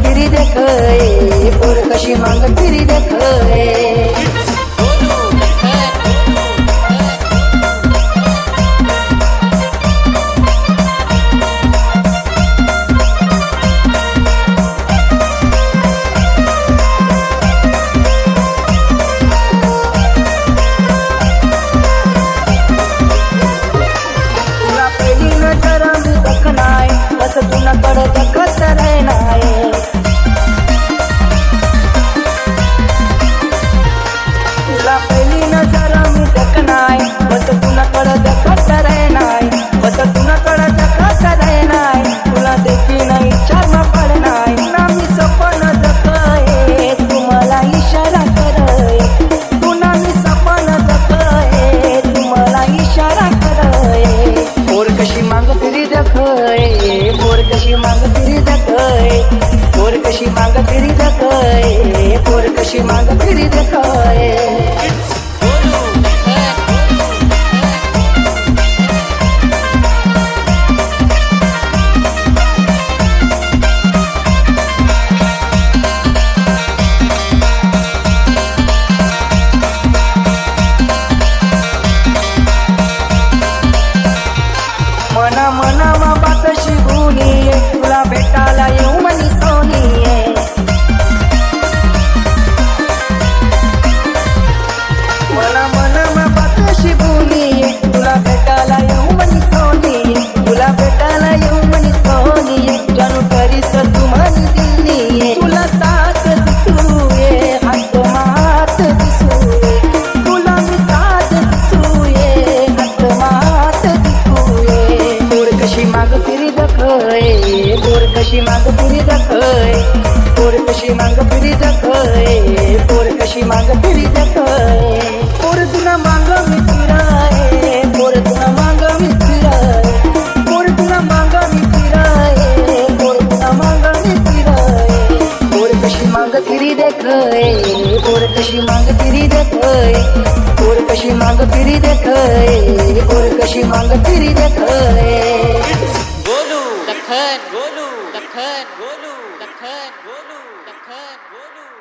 free देख पोर कशी मांग फिरी देख तुला कड़ दखत रहनाय तुला पहिली नजर मी दखनाय बस तुला कड़ दखत रहनाय बस तुला कड़ दखत रहनाय तुला देखी नाही इच्छा न पडनाय ना मी सपन दखय तुम्हाला इशारा करय तुला मी सपन दखय तुम्हाला इशारा करय पोर कशी मांग फिरी दखय पोर कशी मांग फिरी दखय पोर कशी मांग फिरी दखय पोर कशी मांग फिरी दखय मना मनामा बात शिगुनी तुला भेटायला येऊ मनी सोनी मना मनामा बात शिगुनी तुला भेटायला येऊ मनी सोनी तुला भेटायला येऊ मनी सोनी जानू करीस तू मनी दिली तुला साथ दिसूये हात मात दिसूये तुला मी साथ दिसूये हात मात दिसूये पोर कशी माग फिरी दखय पोर कशी माग फिरी दखय पोर कशी माग फिरी दखय पोर कशी माग फिरी दखय पोर तुला माग मी फिराय पोर तुला माग मी फिराय पोर तुला माग मी फिराय पोर तुला माग मी फिराय पोर कशी माग फिरी दखय पोर कशी माग फिरी दखय पोर कशी माग फिरी दखय पोर कशी माग फिरी दखय गोलू दखन गोलू दखन गोलू दखन गोलू दखन गोलू